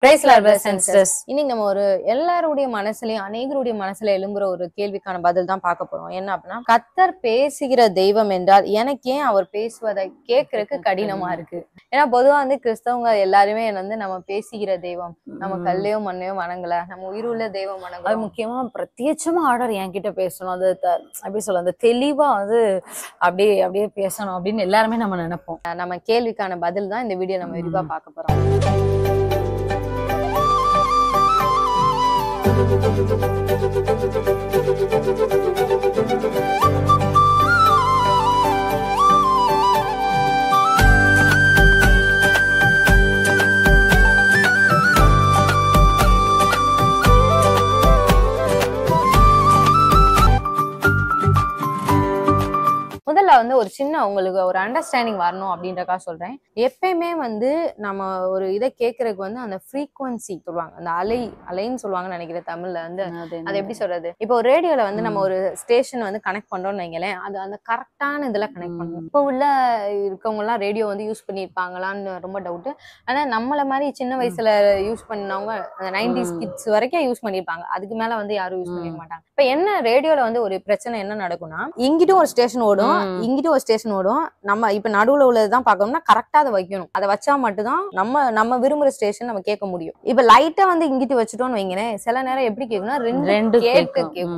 Price Lord brothers and sisters. இன்னைக்கு நம்ம ஒரு எல்லாருடைய மனசுலயும் அநேகருடைய மனசுல எழும்புற ஒரு கேள்விக்கான பதில் தான் பார்க்க போறோம். என்ன அப்படின்னா, கர்த்தர் பேசுகிற தெய்வம் என்றால் எனக்கு ஏன் அவர் பேசுவதை கேட்கறதுக்கு கடினமா இருக்கு? ஏன்னா பொதுவா கிறிஸ்தவங்க எல்லாருமே நம்ம பேசுகிற தெய்வம், நம்ம கல்லையோ மண்ணையோ வணங்கல, நம்ம உயிருள்ள தெய்வம் வணங்கல. அது முக்கியமா பிரத்யட்சமா ஆர்டர் என்கிட்ட பேசணும், அது அப்படி சொல்ல அந்த தெளிவா அப்படியே அப்படியே பேசணும் அப்படின்னு எல்லாருமே நம்ம நினைப்போம். நம்ம கேள்விக்கான பதில் தான் இந்த வீடியோ நம்ம விரிவா பார்க்க போறோம். முதல்ல ஒரு சின்ன உங்களுக்கு ஒரு அண்டர்ஸ்டாண்டிங் வரணும் அப்படின்றக்கா சொல்றேன். எப்பயுமே நம்ம ஒரு இதை கேட்கறதுக்கு அந்த ஃப்ரீக்வன்சி சொல்லுவாங்க, அந்த அலைன்னு சொல்லுவாங்கன்னு நினைக்கிறேன் தமிழ்ல. அது எப்படி சொல்றது, இப்போ ஒரு ரேடியோல நம்ம ஒரு ஸ்டேஷன் கனெக்ட் பண்றோம்னு வைங்களேன், அது அந்த கரெக்டான இதுல கனெக்ட் பண்ணணும். இப்போ உள்ள இருக்கவங்க எல்லாம் ரேடியோ யூஸ் பண்ணிருப்பாங்களான்னு ரொம்ப டவுட். ஆனா நம்மள மாதிரி சின்ன வயசுல யூஸ் பண்ணவங்க அந்த 90s கிட்ஸ் வரைக்கும் யூஸ் பண்ணிருப்பாங்க. அதுக்கு மேல யாரும் யூஸ் பண்ணிக்க மாட்டாங்க. இப்ப என்ன ரேடியோல ஒரு பிரச்சனை என்ன நடக்கும்னா, இங்கிட்டும் ஒரு ஸ்டேஷன் ஓடும், இங்கிட்ட ஒரு ஸ்டேஷன் ஓடும். நம்ம இப்ப நடுவுல உள்ளதுதான் பார்க்கணும்னா கரெக்டா அதை வைக்கணும். அதை வச்சா மட்டும்தான் நம்ம விரும்புற ஸ்டேஷன் நம்ம கேட்க முடியும். இப்ப லைட்டா இங்கிட்டு வச்சுட்டோம்னு வைங்களேன், சில நேரம் எப்படி கேட்கும்னா ரெண்டு கேட்கும்.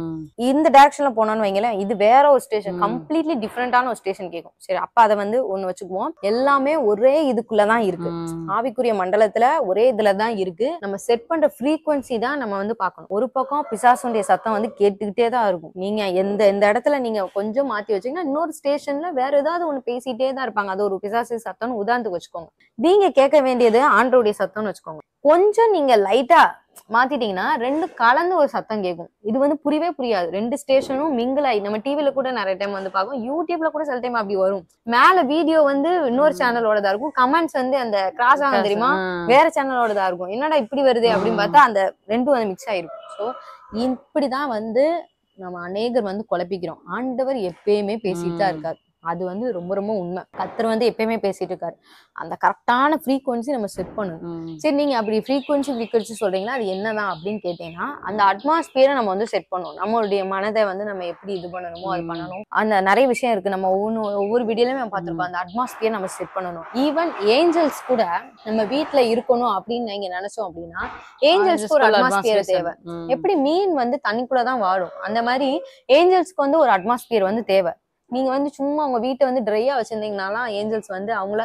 இந்த டைரக்ஷன்ல போனோம்னு வைங்களேன், இது வேற ஒரு ஸ்டேஷன், கம்ப்ளீட்லி டிஃப்ரெண்டான ஒரு ஸ்டேஷன் கேட்கும். சரி, அப்ப அதை ஒண்ணு வச்சுக்குவோம். எல்லாமே ஒரே இதுக்குள்ளதான் இருக்கு, ஆவிக்குரிய மண்டலத்துல ஒரே இதுலதான் இருக்கு. நம்ம செட் பண்ற ஃப்ரீக்வன்சி தான் நம்ம பார்க்கணும். ஒரு பக்கம் பிசாசுடைய சத்தம் கேட்டுக்கிட்டே தான் இருக்கும். நீங்க எந்த இடத்துல நீங்க கொஞ்சம் மாத்தி வச்சீங்கன்னா இன்னொரு ஸ்டேஷன்ல வேற ஏதாவது ஒண்ணு பேசிட்டே தான் இருப்பாங்க. அது ஒரு பிசாசு சத்தம்னு உதாரணத்துக்கு வச்சுக்கோங்க. நீங்க கேட்க வேண்டியது ஆண்டவருடைய சத்தம்னு வச்சுக்கோங்க. கொஞ்சம் நீங்க லைட்டா மாத்திட்டீங்கன்னா ரெண்டு கலந்து ஒரு சத்தம் கேட்கும். இது புரியவே புரியாது. ரெண்டு ஸ்டேஷனும் மிங்கிள் ஆகி நம்ம டிவில கூட நிறைய டைம் பார்ப்போம், யூடியூப்ல கூட சில டைம் அப்படி வரும். மேல வீடியோ இன்னொரு சேனலோடதா இருக்கும், கமெண்ட்ஸ் அந்த கிராஸ் ஆகும் தெரியுமா, வேற சேனலோடதா இருக்கும். என்னடா இப்படி வருது அப்படின்னு பார்த்தா அந்த ரெண்டும் மிக்ஸ் ஆயிருக்கும். ஸோ இப்படிதான் நம்ம அநேகர் குழப்பிக்கிறோம். ஆண்டவர் எப்பயுமே பேசிட்டு தான் இருக்காரு. அது ரொம்ப ரொம்ப உண்மை. கர்த்தர் எப்பயுமே பேசிட்டு இருக்காரு. அந்த கரெக்டான ஃப்ரீக்வன்சி நம்ம செட் பண்ணணும். சரி, நீங்க அப்படி ஃப்ரீக்வன்சி சொல்றீங்களா, அது என்னதான் அப்படின்னு கேட்டீங்கன்னா, அந்த அட்மாஸ்பியரை நம்ம செட் பண்ணணும். நம்மளுடைய மனதை நம்ம எப்படி இது பண்ணணுமோ அது பண்ணணும். அந்த நிறைய விஷயம் இருக்கு. நம்ம ஒவ்வொரு வீடியோலயுமே நம்ம பார்த்திருப்போம். அந்த அட்மாஸ்பியர் நம்ம செட் பண்ணணும். ஈவன் ஏஞ்சல்ஸ் கூட நம்ம வீட்டுல இருக்கணும் அப்படின்னு நீங்க நினைச்சோம் அப்படின்னா, ஏஞ்சல்ஸ்க்கு ஒரு அட்மாஸ்பியர் தேவை. எப்படி மீன் தண்ணிக்குள்ளதான் வாழும், அந்த மாதிரி ஏஞ்சல்ஸ்க்கு ஒரு அட்மாஸ்பியர் தேவை. நீங்க சும்மா உங்க வீட்டை ட்ரையா வச்சிருந்தீங்கனாலாம் ஏஞ்சல்ஸ் அவங்கள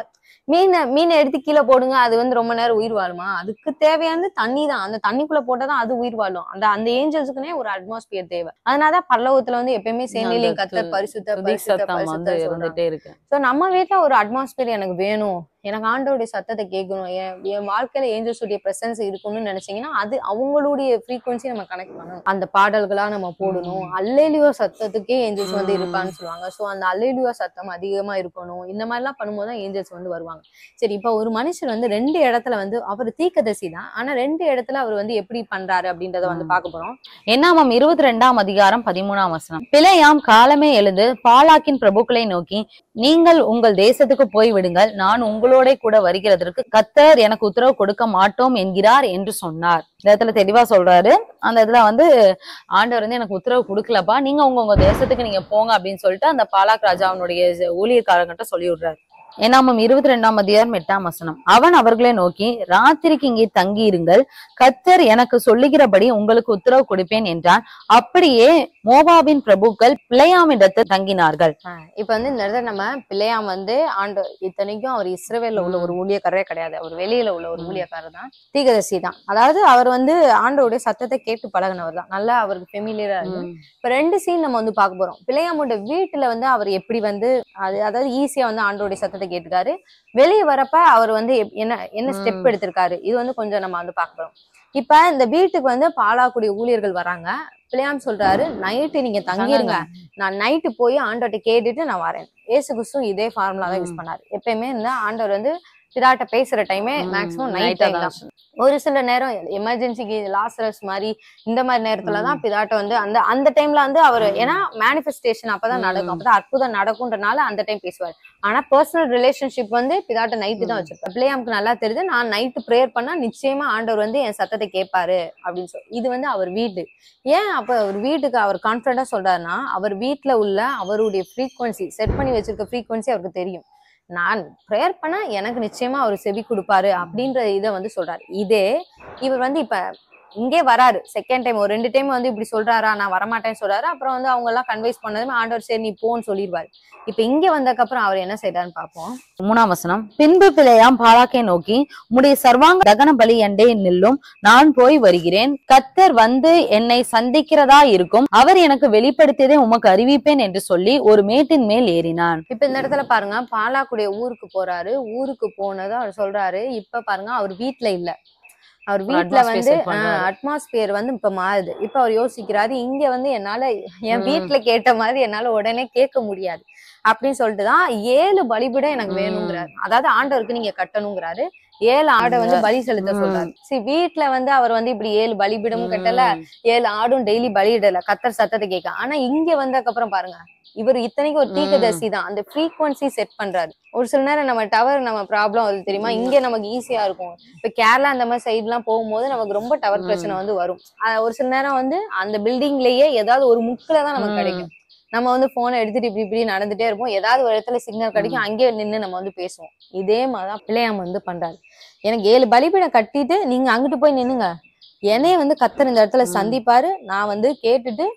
மீனை எடுத்து கீழே போடுங்க, அது ரொம்ப நேரம் உயிர் வாழுமா? அதுக்கு தேவையான தண்ணி தான், அந்த தண்ணிக்குள்ள போட்டாதான் அது உயிர் வாழும். அந்த ஏஞ்சல்ஸுக்குனே ஒரு அட்மாஸ்பியர் தேவை. அதனாலதான் பரலோகத்துல எப்பயுமே சேனையிலையும் கர்த்தர் பரிசுத்த இருந்துட்டே இருக்கு. சோ நம்ம வீட்டுல ஒரு அட்மாஸ்பியர் எனக்கு வேணும், எனக்கு ஆண்டவருடைய சத்தத்தை கேட்கணும், என் வாழ்க்கையில ஏஞ்சல்ஸ் உடைய பிரசன்ஸ் இருக்கணும்னு நினைச்சீங்கன்னா அது அவங்களுடைய ஃப்ரீக்வன்சி நம்ம கனெக்ட் பண்ணணும். அந்த பாடல்களா நம்ம போடணும். அல்லேலூயா சத்தத்துக்கே ஏஞ்சல்ஸ் இருப்பான்னு சொல்லுவாங்க. சோ அந்த அல்லேலூயா சத்தம் அதிகமா இருக்கணும். இந்த மாதிரி எல்லாம் பண்ணும்போது தான் ஏஞ்சல்ஸ் வருவாங்க. சரி, இப்ப ஒரு மனுஷர் ரெண்டு இடத்துல அவர் தீர்க்கதரிசி தான், ஆனா ரெண்டு இடத்துல அவர் எப்படி பண்றாரு அப்படின்றத பார்க்க போறோம். என்னாமம் 22ஆம் அதிகாரம் 13ஆம் வசனம். பிலேயாம் காலமே எழுந்து பாலாக்கின் பிரபுக்களை நோக்கி, நீங்கள் உங்கள் தேசத்துக்கு போய் விடுங்கள், நான் உங்களோட கூட வருகிறதற்கு கர்த்தர் எனக்கு உத்தரவு கொடுக்க மாட்டோம் என்கிறார் என்று சொன்னார். இந்த இடத்துல தெளிவா சொல்றாரு. அந்த இதுல ஆண்டவர் எனக்கு உத்தரவு கொடுக்கலப்பா, நீங்க உங்க தேசத்துக்கு நீங்க போங்க அப்படின்னு சொல்லிட்டு அந்த பாலாக் ராஜாவுடைய ஊழியக்காரங்கிட்ட சொல்லி விடுறாரு. என்னாமம் 22ஆம் அதிகாரம் 8ஆம் வசனம். அவன் அவர்களை நோக்கி, ராத்திரிக்கு இங்கே தங்கி இருங்கள், கர்த்தர் எனக்கு சொல்லுகிறபடி உங்களுக்கு உத்தரவு கொடுப்பேன் என்றான். அப்படியே மோவாபின் பிரபுக்கள் பிலேயாமிடத்தில் தங்கினார்கள். இப்ப இந்த இடத்துல நம்ம பிலேயாம் ஆண்டு, இத்தனைக்கும் அவர் இஸ்ரவேல்ல உள்ள ஒரு ஊழியக்காரரே கிடையாது, அவர் வெளியில உள்ள ஒரு ஊழியக்காரர் தான், தீர்க்கதரிசி தான். அதாவது அவர் ஆண்டோடைய சத்தத்தை கேட்டு பழகினவர் தான், நல்லா அவருக்கு ஃபெமிலியரா இருக்கு. இப்ப ரெண்டு சீன் நம்ம பார்க்க போறோம். பிலேயாமோட வீட்டுல அவர் எப்படி அதாவது ஈஸியா ஆண்டோடைய சத்தத்தை கேட்டுக்காரு. வெளியே வரப்ப அவர் என்ன ஸ்டெப் எடுத்திருக்காரு, இது கொஞ்சம் நம்ம பார்க்கிறோம். இப்ப இந்த வீட்டுக்கு பாலாக்குடி ஊழியர்கள் வராங்க. பிலேயாம் சொல்றாரு, நைட்டு நீங்க தங்கிருங்க, நான் நைட்டு போய் ஆண்டவர்கிட்ட கேட்டுட்டு நான் வரேன். இயேசு கிறிஸ்து இதே ஃபார்முலா தான் யூஸ் பண்ணாரு. எப்பயுமே ஆண்டவர் பிதாட்ட பேசுற டைமே மேக்சிமம் நைட் டைம் தான். ஒரு சில நேரம் எமர்ஜென்சிக்கு லாசரஸ் மாதிரி இந்த மாதிரி நேரத்துலதான் பிதாட்ட வந்து அந்த டைம்ல வந்து அவரு ஏன்னா மேனிஃபெஸ்டேஷன் அப்பதான் நடக்கும், அப்பதான் அற்புதம் நடக்கும்ன்றனால அந்த டைம் பேசுவாரு. ஆனா பர்சனல் ரிலேஷன்ஷிப் வந்து பிதாட்ட நைட்டு தான் வச்சிருப்பாரு. பிள்ளையாமுக்கு நல்லா தெரியுது, நான் நைட்டு ப்ரேயர் பண்ணா நிச்சயமா ஆண்டவர் வந்து என் சத்தத்தை கேட்பாரு அப்படின்னு சொல்லி. இது வந்து அவர் வீடு. ஏன் அப்ப அவர் வீட்டுக்கு அவர் கான்பிடண்டா சொல்றாருன்னா, அவர் வீட்டுல உள்ள அவருடைய ஃப்ரீக்வன்சி செட் பண்ணி வச்சிருக்க ஃப்ரீக்வன்சி அவருக்கு தெரியும். நான் ப்ரேயர் பண்ணா எனக்கு நிச்சயமா அவர் செவி கொடுப்பாரு அப்படின்ற இதை வந்து சொல்றாரு. இதே இவர் வந்து இப்ப இங்கே வராரு செகண்ட் டைம், ஒரு 2 டைம் வந்து இப்படி சொல்றாரா, நான் வரமாட்டேன்னு சொல்றாரு. அப்புறம் வந்து அவங்க எல்லாம் கன்வைஸ் பண்ணதுமே ஆண்டவர் சரி நீ போன்னு சொல்லிடுவாரு. இப்ப இங்க வந்ததுக்கு அப்புறம் அவர் என்ன செய்யறாருன்னு பாப்போம். 3ஆம் வசனம். பின்பு பிலேயாம் பாலாக்கை நோக்கி, உம்முடைய சர்வாங்க தகன பலி எண்டே நில்லும், நான் போய் வருகிறேன். கர்த்தர் வந்து என்னை சந்திக்கிறதா இருக்கும், அவர் எனக்கு வெளிப்படுத்தியதை உமக்கு அறிவிப்பேன் என்று சொல்லி ஒரு மேட்டின் மேல் ஏறினான். இப்ப இந்த இடத்துல பாருங்க, பாலாக்குடைய ஊருக்கு போறாரு. ஊருக்கு போனதும் அவர் சொல்றாரு, இப்ப பாருங்க அவர் வீட்டுல இல்ல, அவர் வீட்டுல வந்து அட்மாஸ்பியர் வந்து இப்ப மாறுது. இப்ப அவர் யோசிக்கிறாரு, இங்க வந்து என்னால என் வீட்டுல கேட்ட மாதிரி என்னால உடனே கேட்க முடியாது அப்படின்னு சொல்லிட்டுதான் 7 பலிபீடம் எனக்கு வேணுங்கிறாரு. அதாவது ஆண்டவருக்கு நீங்க கட்டணுங்கிறாரு. 7 ஆடை வந்து பலி செலுத்த சொல்றாரு. சரி, வீட்டுல வந்து அவர் வந்து இப்படி 7 பலிபீடமும் கட்டல, 7 ஆடும் டெய்லி பலியிடல, கத்தர் சத்தத்தை கேட்க. ஆனா இங்க வந்ததுக்கு அப்புறம் பாருங்க, இவர் இத்தனைக்கு ஒரு தீர்க்கதரிசி தான், அந்த ஃப்ரீக்வன்சி செட் பண்றாரு. ஒரு சில நேரம் நம்ம டவர் நம்ம ப்ராப்ளம் அது தெரியுமா, இங்க நமக்கு ஈஸியா இருக்கும். இப்ப கேரளா அந்த மாதிரி சைடு எல்லாம் போகும்போது நமக்கு ரொம்ப டவர் பிரச்சனை வந்து வரும். ஒரு சில நேரம் வந்து அந்த பில்டிங்லயே ஏதாவது ஒரு முக்குல தான் நமக்கு கிடைக்கும். நம்ம வந்து போனை எடுத்துட்டு இப்படி இப்படி நடந்துட்டே இருப்போம், ஏதாவது ஒரு இடத்துல சிக்னல் கிடைக்கும், அங்கேயே நின்று நம்ம வந்து பேசுவோம். இதே மாதிரிதான் பிள்ளையாம் வந்து பண்றாரு. எனக்கு 7 பலிபீடம் கட்டிட்டு நீங்க அங்கிட்டு போய் நின்னுங்க, என்னைய வந்து கத்தர் இந்த இடத்துல சந்திப்பாரு, நான் வந்து கேட்டுட்டு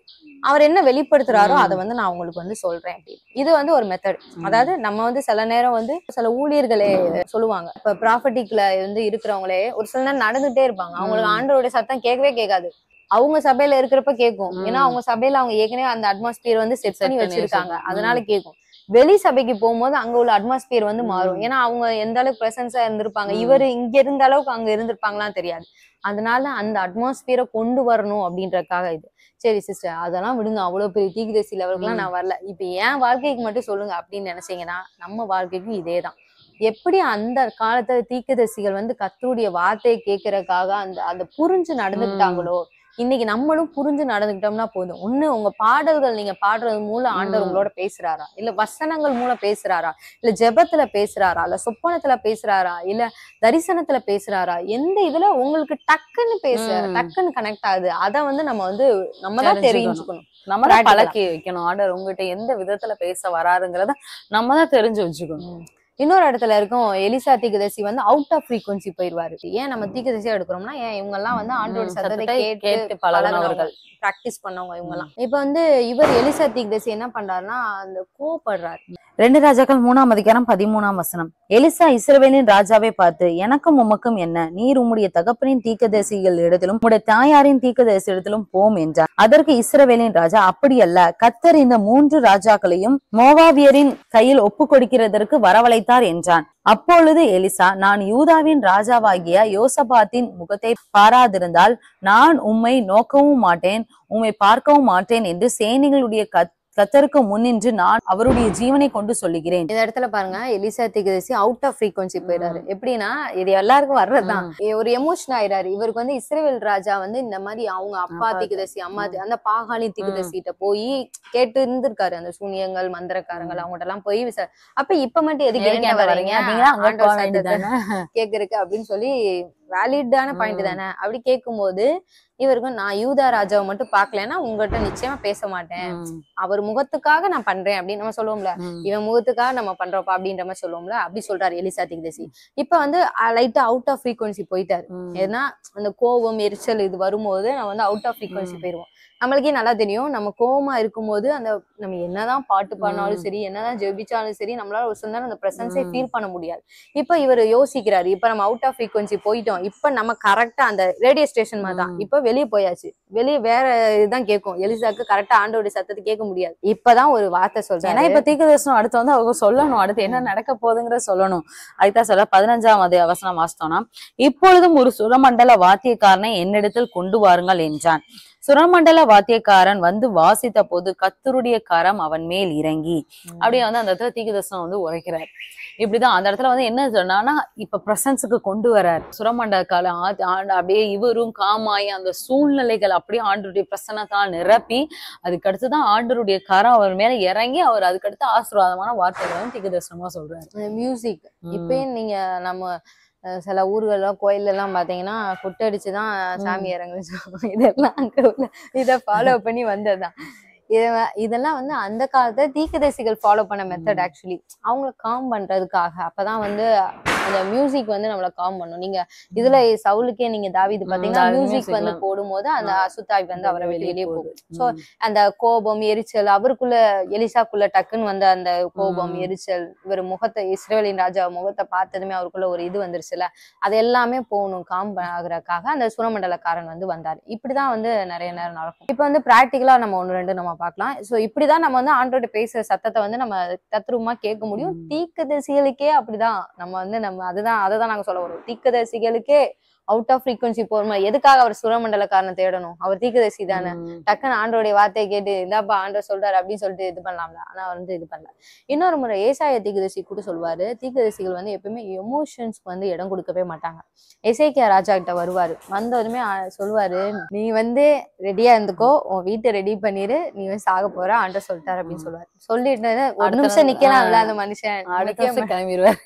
அவர் என்ன வெளிப்படுத்துறாரோ அதை வந்து நான் உங்களுக்கு வந்து சொல்றேன் அப்படின்னு. இது வந்து ஒரு மெத்தட். அதாவது நம்ம வந்து சில நேரம் வந்து சில ஊழியர்களே சொல்லுவாங்க, இப்ப ப்ராஃபட்டிக்ல வந்து இருக்கிறவங்களே ஒரு சில நேரம் நடந்துட்டே இருப்பாங்க, அவங்களுக்கு ஆண்டவருடைய சத்தம் கேட்கவே கேட்காது. அவங்க சபையில இருக்கிறப்ப கேட்கும், ஏன்னா அவங்க சபையில அவங்க ஏற்கனவே அந்த அட்மாஸ்பியர் வந்து செட் பண்ணி வச்சிருக்காங்க, அதனால கேட்கும். வெளி சபைக்கு போகும்போது அங்க உள்ள அட்மாஸ்பியர் வந்து மாறும். ஏன்னா அவங்க எந்த அளவுக்கு பிரசன்ஸா இருந்திருப்பாங்க, இவர் இங்க இருந்த அளவுக்கு அங்க இருந்திருப்பாங்களான்னு தெரியாது. அதனால அந்த அட்மாஸ்பியரை கொண்டு வரணும் அப்படின்றதுக்காக இது. சரி சிஸ்டர், அதெல்லாம் விடுங்க, அவ்வளவு பெரிய தீர்க்கதரிசி லெவலுக்குலாம் நான் வரல, இப்ப என் வாழ்க்கைக்கு மட்டும் சொல்லுங்க அப்படின்னு நினைச்சீங்கன்னா, நம்ம வாழ்க்கைக்கும் இதேதான். எப்படி அந்த காலத்துல தீர்க்கதரிசிகள் வந்து கர்த்தருடைய வார்த்தையை கேட்கறதுக்காக அந்த புரிஞ்சு நடந்துக்கிட்டாங்களோ, இன்னைக்கு நம்மளும் புரிஞ்சு நடந்துக்கிட்டோம்னா போதும். ஒண்ணு உங்க பாடல்கள் நீங்க பாடுறது மூலம் ஆண்டவர் உங்களோட பேசுறாரா, இல்ல வசனங்கள் மூலம் பேசுறாரா, இல்ல ஜெபத்துல பேசுறாரா, இல்ல சொப்பனத்துல பேசுறாரா, இல்ல தரிசனத்துல பேசுறாரா, எந்த இதுல உங்களுக்கு டக்குன்னு கனெக்ட் ஆகுது, அத வந்து நம்ம தான் தெரிஞ்சுக்கணும். நம்ம தான் பழக்கி வைக்கணும். ஆண்டவர் உங்ககிட்ட எந்த விதத்துல பேச வராருங்கிறத நம்ம தான் தெரிஞ்சு வச்சுக்கணும். இன்னொரு இடத்துல இருக்கும், எலிசா தீர்க்கதரிசி வந்து அவுட் ஆஃப் ஃப்ரீக்வன்சி போயிருவாரு. ஏன் நம்ம தீர்க்கதரிசியா எடுக்கிறோம்னா, ஏன் இவங்க எல்லாம் வந்து ஆண்டோட சத்தத்தை கேட்டு பழகினவர்கள், பிராக்டிஸ் பண்ணவங்க இவங்க எல்லாம். இப்ப வந்து இவர் எலிசா தீர்க்கதரிசி என்ன பண்றாருன்னா, அந்த கோவப்படுறாரு. 2 ராஜாக்கள் 3ஆம் அதிகாரம் 13ஆம் வசனம். எலிசா இஸ்ரவேலின் ராஜாவை பார்த்து, எனக்கும் உமக்கும் என்ன, நீர் உம்முடைய தகப்பனின் தீர்க்கதரிசிகள் இடத்திலும் உம்முடைய தாயாரின் தீர்க்கதரிசி இடத்திலும் போம் என்றார். அதற்கு இஸ்ரவேலின் ராஜா, அப்படியல்ல, கர்த்தர் இந்த 3 ராஜாக்களையும் மோவாபியரின் கையில் ஒப்பு கொடுக்கிறதற்கு வரவழைத்தார் என்றான். அப்பொழுது எலிசா, நான் யூதாவின் ராஜாவாகிய யோசபாத்தின் முகத்தை பாராதிருந்தால் நான் உம்மை நோக்கவும் மாட்டேன், உம்மை பார்க்கவும் மாட்டேன் என்று சேனைகளுடைய கர்த்தருக்கு முன்னின்று நான் அவருடைய ஜீவனை கொண்டு சொல்லுகிறேன். இந்த இடத்துல பாருங்க, எலிசா தீர்க்கதரிசி அவுட் ஆஃப் ஃப்ரீக்வன்சி போயிடாரு. எப்படின்னா, இது எல்லாருக்கும் வர்றதுதான். ஒரு எமோஷன் ஆயிடாரு. இவருக்கு வந்து இஸ்ரவேல் ராஜா வந்து இந்த மாதிரி அவங்க அப்பா தீர்க்கதரிசி, அம்மா அந்த பாகாலி தீர்க்கதரிசிட்ட போய் கேட்டு இருந்திருக்காரு, அந்த சூனியங்கள் மந்திரக்காரங்கள் அவங்ககிட்ட எல்லாம் போய் அப்ப இப்ப மட்டும் எதுக்கு வரீங்க கேக்குறதுக்கு அப்படின்னு சொல்லி வேலிடான பாயிண்ட் தானே. அப்படி கேட்கும்போது இவருக்கும், நான் யூதா ராஜாவை மட்டும் பாக்கலன்னா உங்ககிட்ட நிச்சயமா பேச மாட்டேன், அவர் முகத்துக்காக நான் பண்றேன் அப்படின்னு நம்ம சொல்லுவோம்ல, இவன் முகத்துக்காக நம்ம பண்றோம்ப்பா அப்படின்ற மாதிரி சொல்லுவோம்ல, அப்படி சொல்றாரு எலிசா தீர்க்கதரிசி. இப்ப வந்து லைட்டா அவுட் ஆஃப் ஃப்ரீக்வன்சி போயிட்டாரு. ஏன்னா அந்த கோபம் எரிச்சல் இது வரும்போது நம்ம வந்து அவுட் ஆஃப் ஃப்ரீக்வன்சி போயிருவோம். நம்மளுக்கே நல்லா தெரியும், நம்ம கோவமா இருக்கும்போது நம்ம என்னதான் பாட்டு பாடினாலும் சரி, என்னதான் ஜெபிச்சாலும் சரி, நம்மளால ஒரு சில நேரம் அந்த பிரசன்ஸே ஃபீல் பண்ண முடியாது. இப்ப இவர் யோசிக்கிறாரு, இப்ப நம்ம அவுட் ஆஃப் ஃப்ரீக்வன்சி போயிட்டோம், இப்ப நம்ம கரெக்டா அந்த ரேடியோ ஸ்டேஷன் மாதிரி தான், இப்ப வெளியே போயாச்சு, வெளியே வேற இதுதான் கேட்கும். எலிசாக்கு கரெக்டா ஆண்டோட சத்தத்தை கேட்க முடியாது. இப்பதான் ஒரு வார்த்தை சொல்றேன். ஏன்னா இப்ப தீர்க்கதரிசனம் அடுத்து வந்து அவங்க சொல்லணும், அடுத்து என்ன நடக்க போகுதுங்கிறத சொல்லணும். அதுதான் சொல்ல 15ஆம் வசனம் வாசித்தோம்னா, இப்பொழுதும் ஒரு சுரமண்டல வாத்தியக்காரனை என்னிடத்தில் கொண்டு வாருங்கள் என்றான். சுரமண்டல வாத்தியக்காரன் வந்து வாசித்த போது கர்த்தருடைய கரம் அவன் மேல் இறங்கி, அப்படியே வந்து அந்த இடத்துல தீர்க்கதரிசனம் வந்து உரைக்கிறார். இப்படிதான் அந்த இடத்துல வந்து என்ன சொன்னான்னா இப்ப பிரசன்ஸுக்கு கொண்டு வராரு சுரமண்டல கால அப்படியே இவரும் காமாயி அந்த சூழ்நிலைகள் அப்படியே ஆண்டருடைய பிரசன்னத்தால் நிரப்பி அதுக்கடுத்துதான் ஆண்டருடைய கரம் அவர் மேல இறங்கி அவர் அதுக்கடுத்து ஆசீர்வாதமான வார்த்தைகளை வந்து தீர்க்கதரிசனமா சொல்றாரு. மியூசிக் இப்பயும் நீங்க நம்ம சில ஊர்கள்லாம் கோயில் எல்லாம் பாத்தீங்கன்னா குட்டடிச்சுதான் சாமி இறங்குச்சு. இதெல்லாம் அங்க உள்ள இதை ஃபாலோ பண்ணி வந்ததுதான். இதெல்லாம் வந்து அந்த காலத்துல தீர்க்கதரிசிகள் ஃபாலோ பண்ண மெத்தட். ஆக்சுவலி அவங்களை காம் பண்றதுக்காக. அப்பதான் வந்து அந்த மியூசிக் வந்து நம்மள காம் பண்ணும். நீங்க இதுல சவுலுக்கே நீங்க தாவீது பாத்தீங்கன்னா மியூசிக் வந்து போடும்போது அந்த அசுத்தாவி வந்து அவரை வெளியே போகும். சோ அந்த கோபம் எரிச்சல் அவருக்குள்ள எலிசாக்குள்ள டக்குன்னு வந்த அந்த கோபம் எரிச்சல் இவர் முகத்தை இஸ்ரவேலின் ராஜா முகத்தை பார்த்ததுமே அவருக்குள்ள ஒரு இது வந்துருச்சுல அது எல்லாமே போகணும் காம் ஆகுறதுக்காக அந்த சுரமண்டலக்காரன் வந்து வந்தாரு. இப்படிதான் வந்து நிறைய நேரம் நடக்கும். இப்ப வந்து பிராக்டிகலா நம்ம ஒண்ணு ரெண்டு நம்ம பார்க்கலாம். சோ இப்படிதான் நம்ம வந்து ஆண்டோட பேசுற சத்தத்தை வந்து நம்ம தத்ரூபமா கேட்க முடியும். தீர்க்கதரிசிகளுக்கே அப்படிதான் நம்ம வந்து அததான் நாங்க சொல்ல வரோம். தீர்க்கதரிசிகளுக்கே அவுட் ஆஃப் ஃப்ரீக்வன்சி போறோம். எதுக்காக அவர் சுரமண்டலக்காரனை தேடணும்? அவர் தீர்க்கதரிசி தானே. டக்குன்னு ஆண்டோடைய வார்த்தையை கேட்டு இந்தாப்பா ஆண்டவர் சொல்றாரு அப்படின்னு சொல்லிட்டு இது பண்ணலாம்ல. ஆனா வந்து இது பண்ணல. இன்னொரு முறை ஏசாயா தீர்க்கதரிசி கூட சொல்வாரு, தீர்க்கதரிசிகள் வந்து எப்பவுமே எமோஷன்ஸ்க்கு வந்து இடம் கொடுக்கவே மாட்டாங்க. எசேக்கியா ராஜா கிட்ட வருவாரு. வந்ததுமே சொல்லுவாரு, நீ வந்து ரெடியா இருந்துக்கோ, உன் வீட்டை ரெடி பண்ணிரு, நீ வந்து சாக போற ஆண்டவர் சொல்லிட்டாரு அப்படின்னு சொல்லுவாரு. சொல்லிட்டு ஒரு நிமிஷம் நிக்கலாம்ல அந்த மனுஷன், அடுத்த கிளம்பிடுவார்.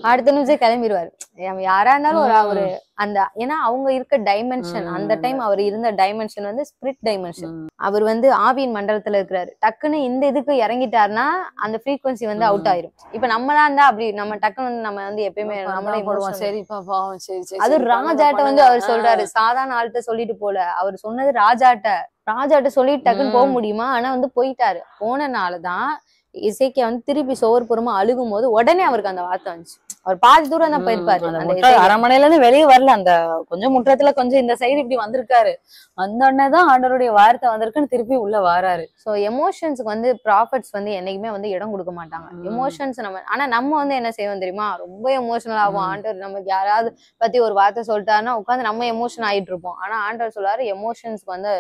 அடுத்த நிமிஷம் கிளம்பிடுவாரு. யாரா இருந்தாலும் ஒரு அந்த ஏன்னா அவங்க இருக்க டைமென்ஷன் அந்த டைம் அவர் இருந்த டைமென்ஷன் வந்து ஸ்பிரிட் டைமென்ஷன். அவர் வந்து ஆவியின் மண்டலத்துல இருக்கிறாரு. டக்குன்னு இந்த இதுக்கு இறங்கிட்டாருன்னா அந்த ஃப்ரீக்வன்சி வந்து அவுட் ஆயிரும். இப்ப நம்மளா இருந்தா அப்படி நம்ம டக்குன்னு வந்து நம்ம வந்து எப்பயுமே நம்மளே போடுவோம். சரிப்பா பாவம் சரி. அது ராஜாட்ட வந்து அவர் சொல்றாரு. சாதாரண ஆள்கிட்ட சொல்லிட்டு போல. அவர் சொன்னது ராஜாட்ட சொல்லிட்டு டக்குன்னு போக முடியுமா? ஆனா வந்து போயிட்டாரு. போனனாலதான் இசைக்கியா வந்து திருப்பி சோர்புறமா அழுகும் போது உடனே அவருக்கு அந்த வார்த்தை வந்துச்சு. அவர் பாதி தூரம் தான் போயிருப்பாரு. அரண்மனையில இருந்து வெளியே வரல. அந்த கொஞ்சம் முற்றத்துல கொஞ்சம் இந்த சைடு இப்படி வந்திருக்காரு. அந்த உடனேதான் ஆண்டவருடைய வார்த்தை வந்திருக்குன்னு திருப்பி உள்ள வராரு. சோ எமோஷன்ஸ்க்கு வந்து ப்ராஃபிட்ஸ் வந்து என்னைக்குமே வந்து இடம் கொடுக்க மாட்டாங்க. எமோஷன்ஸ் ஆனா நம்ம வந்து என்ன செய்வோம் தெரியுமா? ரொம்ப எமோஷனல் ஆகும். ஆண்டவர் நமக்கு யாராவது பத்தி ஒரு வார்த்தை சொல்லிட்டாருன்னா உட்காந்து நம்ம எமோஷன் ஆயிட்டு இருப்போம். ஆனா ஆண்டவர் சொல்றாரு எமோஷன்ஸ்க்கு வந்து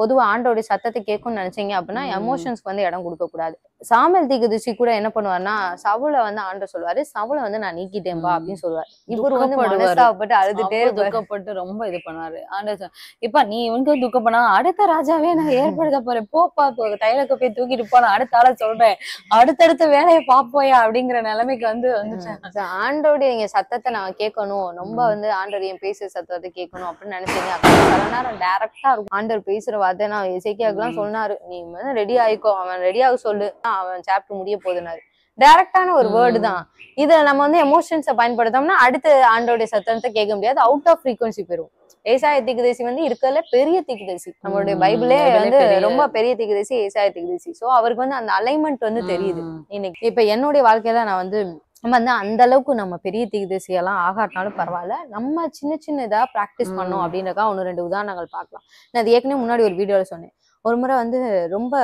பொதுவா ஆண்டோடைய சத்தத்தை கேட்கும்னு நினைச்சீங்க அப்படின்னா எமோஷன்ஸ்க்கு வந்து இடம் கொடுக்க கூடாது. சாமுவேல் தீர்க்கதரிசி கூட என்ன பண்ணுவாருன்னா சவுல வந்து ஆண்டவர் சொல்லுவாரு, சவுல வந்து நான் நீக்கிட்டேன்பா அப்படின்னு சொல்லுவாரு. இவரு வந்து மனசாப்பட்டு அழுதுட்டே துக்கப்பட்டு ரொம்ப இது பண்ணுவாரு. ஆண்டவர் இப்ப நீ இவனுக்கு துக்கப்பண்ணா அடுத்த ராஜாவே நான் ஏற்படுத்த போறேன், போப்பா தைலக்க போய் தூக்கிட்டு போன அடுத்த ஆள சொல்றேன், அடுத்தடுத்த வேலையை பாப்போயா அப்படிங்கிற நிலைமைக்கு வந்து வந்துட்டேன். ஆண்டோடைய எங்க சத்தத்தை நான் கேட்கணும், ரொம்ப வந்து ஆண்டோடைய பேசுற சத்தத்தை கேட்கணும் அப்படின்னு நினைச்சீங்க அப்படின்னா சில நேரம் டைரக்டா இருக்கும். ஆண்டவர் பேசுற வார்த்தை நான் எசேக்கியாவுக்குலாம் சொன்னாரு, நீ வந்து ரெடி ஆயிக்கோ, அவன் ரெடியாக சொல்லு, அவன் சாப்டர் முடிய போதுனாரு. டைரக்டான ஒரு வேர்டு தான். இத நம்ம வந்து எமோஷன்ஸை பயன்படுத்தோம்னா அடுத்த ஆண்டோடைய சத்தத்தை கேட்க முடியாது. அவுட் ஆஃப் ஃப்ரீக்வன்சி பெறும். ஏசாயா தீர்க்கதரிசி வந்து இருக்கிறதுல பெரிய தீர்க்கதரிசி. நம்மளுடைய பைபிளே வந்து ரொம்ப பெரிய தீர்க்கதரிசி ஏசாயா தீர்க்கதரிசி. சோ அவருக்கு வந்து அந்த அலைன்மெண்ட் வந்து தெரியுது. இன்னைக்கு இப்ப என்னுடைய வாழ்க்கையில நான் வந்து நம்ம வந்து அந்த அளவுக்கு நம்ம பெரிய தீர்க்கதரிசி எல்லாம் ஆகாட்டினாலும் பரவாயில்ல, நம்ம சின்ன சின்ன இதா பிராக்டிஸ் பண்ணோம் அப்படின்றக்கா ஒன்னு ரெண்டு உதாரணங்கள் பார்க்கலாம். நான் அது ஏற்கனவே முன்னாடி ஒரு வீடியோல சொன்னேன். ஒரு முறை வந்து ரொம்ப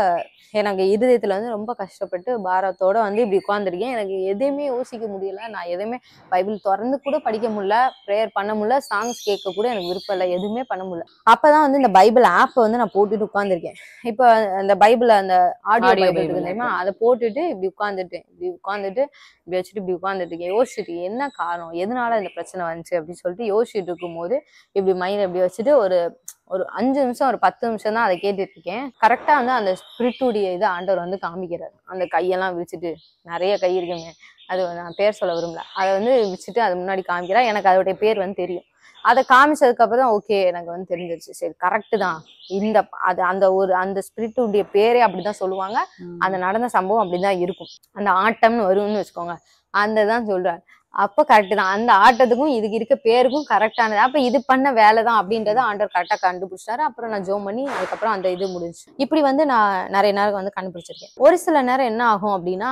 எனக்கு இருதயத்துல வந்து ரொம்ப கஷ்டப்பட்டு பாரத்தோட வந்து இப்படி உட்கார்ந்துருக்கேன். எனக்கு எதையுமே யோசிக்க முடியல. நான் எதுவுமே பைபிள் திறந்து கூட படிக்க முடியல, ப்ரேயர் பண்ண முடியல, சாங்ஸ் கேட்க கூட எனக்கு விருப்பம் இல்லை, எதுவுமே பண்ண முடியல. அப்பதான் வந்து இந்த பைபிள் ஆப்பை வந்து நான் போட்டுட்டு உட்கார்ந்துருக்கேன். இப்ப அந்த பைபிள் அந்த ஆடியோ பைபிள் தெரியுமா, அதை போட்டுட்டு இப்படி உட்கார்ந்துட்டு இப்படி வச்சுட்டு இப்படி உட்கார்ந்துட்டு இருக்கேன். யோசிச்சுட்டு என்ன காரணம், எதனால இந்த பிரச்சனை வந்துச்சு அப்படின்னு சொல்லிட்டு யோசிச்சுட்டு இருக்கும் போது இப்படி மைண்ட் இப்படி வச்சுட்டு ஒரு 5 நிமிஷம் ஒரு 10 நிமிஷம் தான் அதை கேட்டுட்டு இருக்கேன். கரெக்டா வந்து அந்த ஸ்பிரிட்டுடைய இது ஆண்டவர் வந்து காமிக்கிறாரு. அந்த கையெல்லாம் விரிச்சுட்டு, நிறைய கை இருக்குங்க, அது நான் பேர் சொல்ல விரும்பல, அதை வந்து விரிச்சுட்டு அது முன்னாடி காமிக்கிறா. எனக்கு அதோடைய பேர் வந்து தெரியும். அதை காமிச்சதுக்கு அப்புறம் தான் ஓகே எனக்கு வந்து தெரிஞ்சிருச்சு. சரி கரெக்ட் தான், அந்த ஸ்பிரிட்டுடைய பேரே அப்படிதான் சொல்லுவாங்க. அந்த நடந்த சம்பவம் அப்படிதான் இருக்கும். அந்த ஆட்டம்னு வரும்னு வச்சுக்கோங்க, அந்த தான் சொல்றாரு. அப்ப கரெக்ட் தான், அந்த ஆட்டத்துக்கும் இதுக்கு இருக்க பேருக்கும் கரெக்டானது. அப்ப இது பண்ண வேலைதான் அப்படின்றத ஆண்டவர் கரெக்டா கண்டுபிடிச்சாரு. அப்புறம் நான் ஜோம் பண்ணி அதுக்கப்புறம் அந்த இது முடிஞ்சு. இப்படி வந்து நான் நிறைய நேரம் வந்து கண்டுபிடிச்சிருக்கேன். ஒரு சில நேரம் என்ன ஆகும் அப்படின்னா,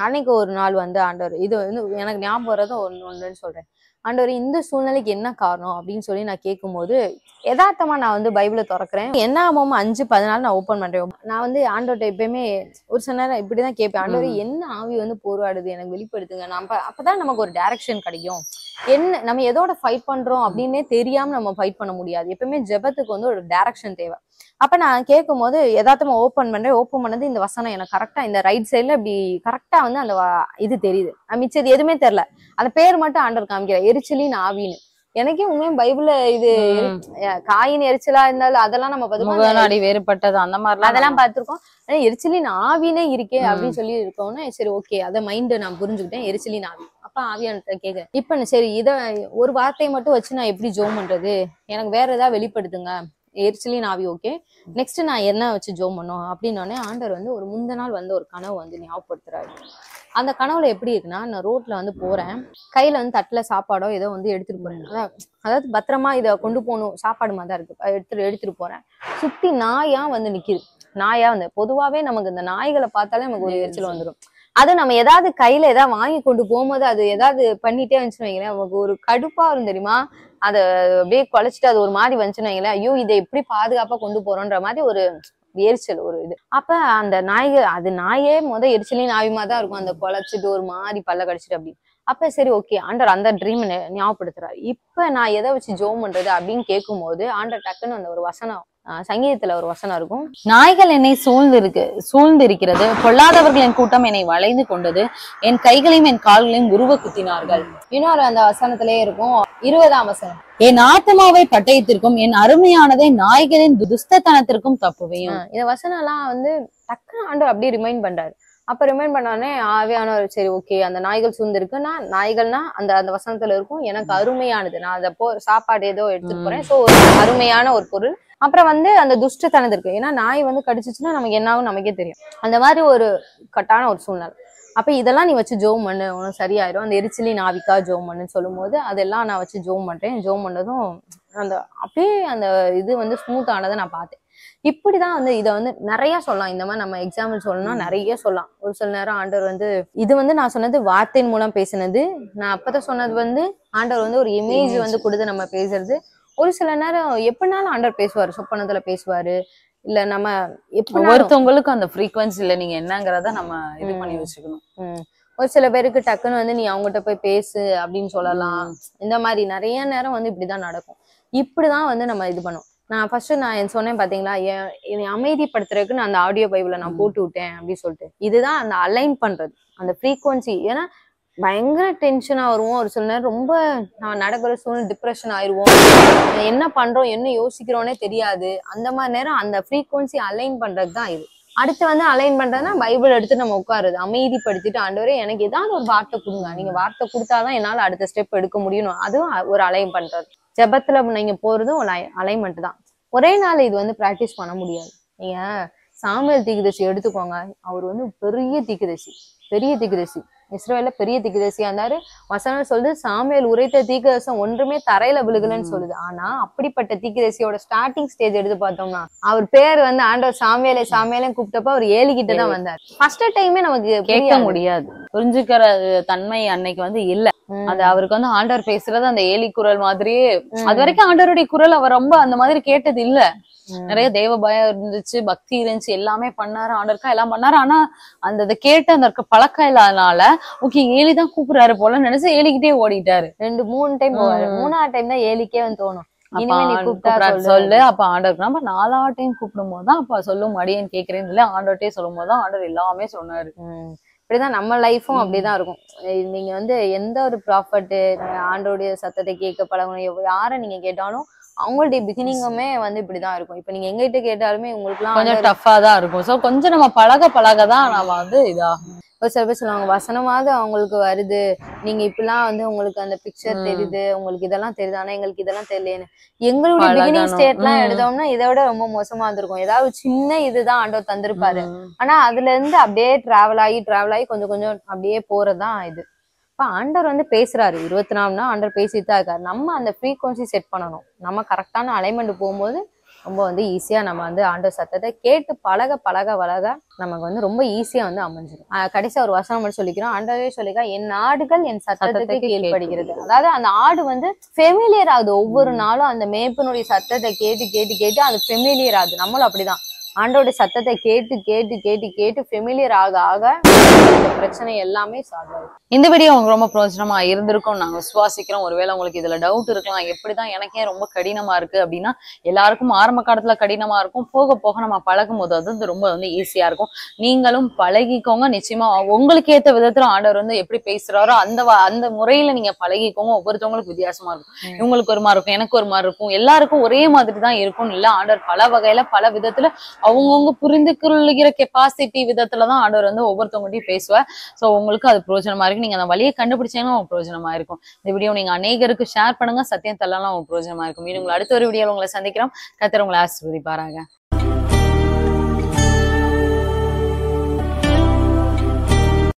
அன்னைக்கு ஒரு நாள் வந்து ஆண்டவர் இது வந்து எனக்கு ஞாபகம் வர்றது ஒண்ணுன்னு சொல்றேன். ஆண்டவர் இந்த சூழ்நிலைக்கு என்ன காரணம் அப்படின்னு சொல்லி நான் கேட்கும்போது யதார்த்தமா நான் வந்து பைபிளை திறக்கிறேன். என்ன ஆமாம் 5:14 நான் ஓப்பன் பண்றேன். நான் வந்து ஆண்டவர்கிட்ட எப்பயுமே ஒரு சில நேரம் இப்படிதான் கேட்பேன், ஆண்டவர் என்ன ஆவி வந்து போராடுது எனக்கு வெளிப்படுத்துங்க. அப்பதான் நமக்கு ஒரு டைரக்ஷன் கிடைக்கும். என்ன நம்ம எதோட ஃபைட் பண்றோம் அப்படின்னே தெரியாம நம்ம ஃபைட் பண்ண முடியாது. எப்பவுமே ஜெபத்துக்கு வந்து ஒரு டைரக்ஷன் தேவை. அப்ப நான் கேட்கும் போது யதார்த்தமா ஓப்பன் பண்ணது இந்த வசனம் எனக்கு கரெக்டா இந்த ரைட் சைட்ல இப்படி கரெக்டா வந்து அந்த இது தெரியுது. மிச்சது எதுவுமே தெரியல, அந்த பேர் மட்டும் ஆண்டவர் காமிக்கிற, எரிச்சலின் ஆவின்னு. எனக்கே உண்மையும் பைபிள்ல இது காயின் எரிச்சலா இருந்தாலும் அதெல்லாம் நம்ம வேறுபட்டது அந்த மாதிரி அதெல்லாம் பார்த்திருக்கோம். ஆனா எரிச்சலின் ஆவினே இருக்கே அப்படின்னு சொல்லி இருக்கோம்னா சரி ஓகே, அதை மைண்ட் நான் புரிஞ்சுக்கிட்டேன், எரிச்சலின் ஆவி. அப்ப ஆவியானத்தை கேட்கிறேன், இப்ப சரி இத ஒரு வார்த்தையை மட்டும் வச்சு நான் எப்படி ஜோம் பண்றது, எனக்கு வேற ஏதாவது வெளிப்படுத்துங்க, எரிச்சலின் ஆவி ஓகே, நெக்ஸ்ட் நான் என்ன வச்சு ஜோம் பண்ணும் அப்படின்னோடனே ஆண்டவர் வந்து ஒரு முந்த நாள் வந்து ஒரு கனவு வந்து ஞாபகப்படுத்துறாரு. அந்த கனவுல எப்படி இருக்குன்னா, நான் ரோட்ல வந்து போறேன், கையில வந்து தட்டுல சாப்பாடோ ஏதோ வந்து எடுத்துட்டு போறேன், அதாவது பத்திரமா இதை கொண்டு போகணும், சாப்பாடு மாதிரி தான் இருக்கு, எடுத்துட்டு போறேன். சுத்தி நாயா வந்து நிக்குது. நாயா வந்து பொதுவாவே நமக்கு இந்த நாய்களை பார்த்தாலே நமக்கு ஒரு எரிச்சல் வந்துடும். அது நம்ம ஏதாவது கையில ஏதாவது வாங்கி கொண்டு போகும்போது அது ஏதாவது பண்ணிட்டே வந்துச்சுன்னு வைங்களேன், நமக்கு ஒரு கடுப்பா வரும் தெரியுமா. அதை அப்படியே குலைச்சிட்டு அது ஒரு மாதிரி வந்துச்சுன்னு வைங்களேன், ஐயோ இதை எப்படி பாதுகாப்பா கொண்டு போறோன்ற மாதிரி ஒரு எரிச்சல் ஒரு இது. அப்ப அந்த நாய்கள், அது நாயே எரிச்சலின் ஆவிமா தான் இருக்கும், அந்த குலைச்சிட்டு ஒரு மாதிரி பல்ல கடிச்சிட்டு அப்படி. அப்ப சரி ஓகே, ஆண்டர் அந்த ட்ரீம் ஞாபகப்படுத்துறாரு. இப்ப நான் எதை வச்சு ஜோம் பண்றது அப்படின்னு கேட்கும் போது ஆண்டர் டக்குன்னு அந்த ஒரு வசனம், சங்கீதத்துல ஒரு வசனம் இருக்கும், நாய்கள் என்னை சூழ்ந்திருக்கிறது, பொல்லாதவர்களின் கூட்டம் என்னை வளைந்து கொண்டது, என் கைகளையும் என் கால்களையும் உருவ குத்தினார்கள். இன்னொரு அந்த வசனத்திலே இருக்கும் 20ஆம் வசனம், என் ஆத்மாவை பட்டயத்திற்கும் என் அருமையானதை நாய்களின் துஷ்டத்தனத்திற்கும் தப்புவையும். இந்த வசனம் எல்லாம் வந்து டக்குன்னு ஆண்டவர் அப்படியே ரிமைண்ட் பண்றாரு. அப்ப ரிமைண்ட் பண்ணானே ஆவியானவர் சரி ஓகே, அந்த நாய்கள் சூழ்ந்திருக்குன்னா நாய்கள்னா அந்த அந்த வசனத்துல இருக்கும், எனக்கு அருமையானது, நான் அதை சாப்பாடு ஏதோ எடுத்துட்டு போறேன், சோ ஒரு அருமையான ஒரு பொருள். அப்புறம் வந்து அந்த துஷ்டத்தனது இருக்கு, ஏன்னா நாய் வந்து கடிச்சிச்சுன்னா நமக்கு என்ன ஆகும் நமக்கே தெரியும், அந்த மாதிரி ஒரு கட்டான ஒரு சூழ்நிலை. அப்ப இதெல்லாம் நீ வச்சு ஜோம் பண்ணு, உனக்கு சரியாயிரும், அந்த எரிச்சலின் ஆவிக்கா ஜோம் பண்ணுன்னு சொல்லும் போது அதெல்லாம் நான் வச்சு ஜோம் பண்றேன். ஜோம் பண்ணதும் அந்த அப்படியே அந்த இது வந்து ஸ்மூத் ஆனதை நான் பார்த்தேன். இப்படிதான் வந்து இதை வந்து நிறைய சொல்லலாம், இந்த மாதிரி நம்ம எக்ஸாம்பிள் சொல்லணும்னா நிறைய சொல்லலாம். ஒரு சில நேரம் ஆண்டவர் வந்து இது வந்து நான் சொன்னது வார்த்தையின் மூலம் பேசினது, நான் அப்பதான் சொன்னது வந்து ஆண்டவர் வந்து ஒரு இமேஜ் வந்து கொடுத்து நம்ம பேசுறது. ஒரு சில நேரம் எப்படினாலும் ஆண்டவர் பேசுவாரு, சொப்பனத்துல பேசுவாரு, இல்ல நம்ம ஒருத்தவங்களுக்கு அந்த ஃப்ரீக்வன்சில நீங்க என்னங்கிறத நம்ம இது பண்ணி வச்சுக்கணும். ஒரு சில பேருக்கு டக்குன்னு வந்து நீ அவங்ககிட்ட போய் பேசு அப்படின்னு சொல்லலாம். இந்த மாதிரி நிறைய நேரம் வந்து இப்படிதான் நடக்கும். இப்படிதான் வந்து நம்ம இது பண்ணுவோம். நான் ஃபர்ஸ்ட் நான் சொன்னேன் பாத்தீங்களா, என்னை அமைதிப்படுத்துறதுக்கு நான் அந்த ஆடியோ பைபிளை நான் போட்டு விட்டேன் அப்படின்னு சொல்லிட்டு, இதுதான் அந்த அலைன் பண்றது, அந்த ஃப்ரீக்வன்சி. ஏன்னா பயங்கர டென்ஷனா வருவோம், ஒரு சில நேரம் ரொம்ப நான் நடக்கிற சூழ்நிலை டிப்ரெஷன் ஆயிடுவோம், என்ன பண்றோம் என்ன யோசிக்கிறோன்னே தெரியாது. அந்த மாதிரி நேரம் அந்த ஃப்ரீக்வன்சி அலைன் பண்றது தான் இது. அடுத்து வந்து அலைன் பண்றதுன்னா பைபிள் எடுத்து நம்ம உட்காருது, அமைதிப்படுத்திட்டு ஆண்டவரே எனக்கு ஏதாவது ஒரு வார்த்தை கொடுங்க, நீங்க வார்த்தை கொடுத்தாதான் என்னால அடுத்த ஸ்டெப் எடுக்க முடியும், அதுவும் ஒரு அலைன் பண்றது. ஜெபத்துல நீங்க போறதும் ஒரு அலைன்மெண்ட் தான். ஒரே நாள் இது வந்து பிராக்டிஸ் பண்ண முடியாது. நீங்க சாமுவேல் தீர்க்கதரிசி எடுத்துக்கோங்க, அவர் வந்து பெரிய தீர்க்கதரிசி, இஸ்ரவேல்ல பெரிய தீர்க்கதரிசியா இருந்தாரு. வசனம் சொல்லுது சாமுவேல் உரைத்த தீர்க்கதரிசனம் ஒன்றுமே தரையில விழுகலன்னு சொல்லுது. ஆனா அப்படிப்பட்ட தீர்க்கதரிசியோட ஸ்டார்டிங் ஸ்டேஜ் எடுத்து பார்த்தோம்னா அவர் பேர் வந்து ஆண்டவர் சாமுவேலே கூப்பிட்டப்ப அவர் ஏலிகிட்ட தான் வந்தார். ஃபர்ஸ்ட் டைமே நமக்கு கேட்க முடியாது, புரிஞ்சுக்கிற தன்மை அன்னைக்கு வந்து இல்ல. அது அவருக்கு வந்து ஆண்டவர் பேசுறது அந்த ஏலி குரல் மாதிரியே, அது வரைக்கும் ஆண்டவருடைய குரல் அவர் ரொம்ப அந்த மாதிரி கேட்டது இல்ல. நிறைய தேவ பயம் இருந்துச்சு, பக்தி இருந்துச்சு, எல்லாமே பண்ணாரு, ஆண்டருக்கா எல்லாம் பண்ணாரு. ஆனா அந்த இதை கேட்டு அந்த பழக்கம் இல்லாதனால ஓகே ஏலிதான் கூப்பிடுறாரு போல நினைச்சு ஏலிக்கிட்டே ஓடிட்டாரு. 2-3 டைம் போவாரு, 3ஆவது டைம் தான் ஏலிக்கே வந்து தோணும் சொல்லு. அப்ப ஆண்டருக்கு நம்ம 4ஆவது டைம் கூப்பிடும் போதுதான் அப்ப சொல்லும் அடியேன் கேட்கிறேன்னு சொல்லி ஆண்டர்கிட்டே சொல்லும் போதுதான் ஆண்டர் எல்லாமே சொன்னாரு. இப்படிதான் நம்ம லைஃபும் அப்படிதான் இருக்கும். நீங்க வந்து எந்த ஒரு ப்ராஃபட் ஆண்டோடைய சத்தத்தை கேட்க பழகணும், யாரை நீங்க கேட்டாலும் அவங்களுடைய பிகினிங்குமே வந்து இப்படிதான் இருக்கும். இப்ப நீங்க எங்கிட்ட கேட்டாலுமே உங்களுக்கு எல்லாம் கொஞ்சம் டஃபா தான் இருக்கும். சோ கொஞ்சம் நம்ம பழகதான் நம்ம வந்து இதாகும். ஒரு சில பேர் சொல்லுவாங்க வசனமாவது அவங்களுக்கு வருது, நீங்க இப்பெல்லாம் வந்து உங்களுக்கு அந்த பிக்சர் தெரியுது, உங்களுக்கு இதெல்லாம் தெரியுது, ஆனா எங்களுக்கு இதெல்லாம் தெரியலன்னு. எங்களுடைய பிகினிங் ஸ்டேட் எல்லாம் எடுத்தோம்னா இதை விட ரொம்ப மோசமா இருந்திருக்கும். ஏதாவது சின்ன இதுதான் ஆண்டவர் தந்திருப்பாரு, ஆனா அதுல இருந்து அப்படியே டிராவல் ஆகி கொஞ்சம் கொஞ்சம் அப்படியே போறதுதான் இது. இப்ப ஆண்டவர் வந்து பேசுறாரு 24 நாள் ஆண்டவர் பேசிட்டு தான் இருக்காரு. நம்ம அந்த ஃப்ரீக்வன்சி செட் பண்ணணும். நம்ம கரெக்டான அலைன்மெண்ட் போகும்போது ரொம்ப வந்து ஈஸியா நம்ம வந்து ஆண்டவர் சத்தத்தை கேட்டு பழக நமக்கு வந்து ரொம்ப ஈஸியா வந்து அமைஞ்சிடும். கடைசியா ஒரு வசனம் மட்டும் சொல்லிக்கிறோம். ஆண்டவரே சொல்லிக்கிறோம், என் ஆடுகள் என் சத்தத்துக்கு கீழ்ப்படுகிறது. அதாவது அந்த ஆடு வந்து ஃபெமிலியர் ஆகுது. ஒவ்வொரு நாளும் அந்த மேய்ப்பனுடைய சத்தத்தை கேட்டு அது ஃபெமிலியர் ஆகுது. நம்மளும் அப்படிதான் ஆண்டோட சத்தத்தை கேட்டு ஃபெமிலியர் ஆக இந்த பிரச்சனை எல்லாமே சால்வ் ஆகும். இந்த வீடியோ உங்களுக்கு ரொம்ப பிரயோஜனமா இருந்திருக்கும் நாங்க விசுவாசிக்கிறோம். ஒருவேளை உங்களுக்கு இதுல டவுட் இருக்கலாம், எப்படிதான் எனக்கே ரொம்ப கடினமா இருக்கு அப்படின்னா, எல்லாருக்கும் ஆரம்ப காலத்துல கடினமா இருக்கும், போக போக நம்ம பழகும் போது அது ரொம்ப ஈஸியா இருக்கும். நீங்களும் பழகிக்கோங்க. நிச்சயமா உங்களுக்கு ஏத்த விதத்துல ஆண்டவர் எப்படி பேசுறாரோ அந்த முறையில நீங்க பழகிக்கோங்க. ஒவ்வொருத்தவங்களுக்கு வித்தியாசமா இருக்கும். இவங்களுக்கு ஒரு மாதிரி இருக்கும், எனக்கு ஒரு மாதிரி இருக்கும், எல்லாருக்கும் ஒரே மாதிரி தான் இருக்கும் இல்ல. ஆண்டவர் பல வகையில பல விதத்துல அவங்கவுங்க புரிந்து கொள்ளுகிற கெப்பாசிட்டி விதத்துலதான் ஆண்டவர் ஒவ்வொருத்தவங்ககிட்டயும் பேசுவார். சோ உங்களுக்கு அது பிரயோஜனமா இருக்கு. நீங்க அந்த வழியை கண்டுபிடிச்சீங்கன்னா பிரயோஜனமா இருக்கும். இந்த வீடியோ நீங்க அநேகருக்கு ஷேர் பண்ணுங்க. சத்தியம் தள்ளலாம் பிரயோஜனமா இருக்கும். மீண்டும் அடுத்த ஒரு வீடியோல உங்களை சந்திக்கிறோம். கர்த்தர் உங்களை ஆசீர்வதிப்பாராக.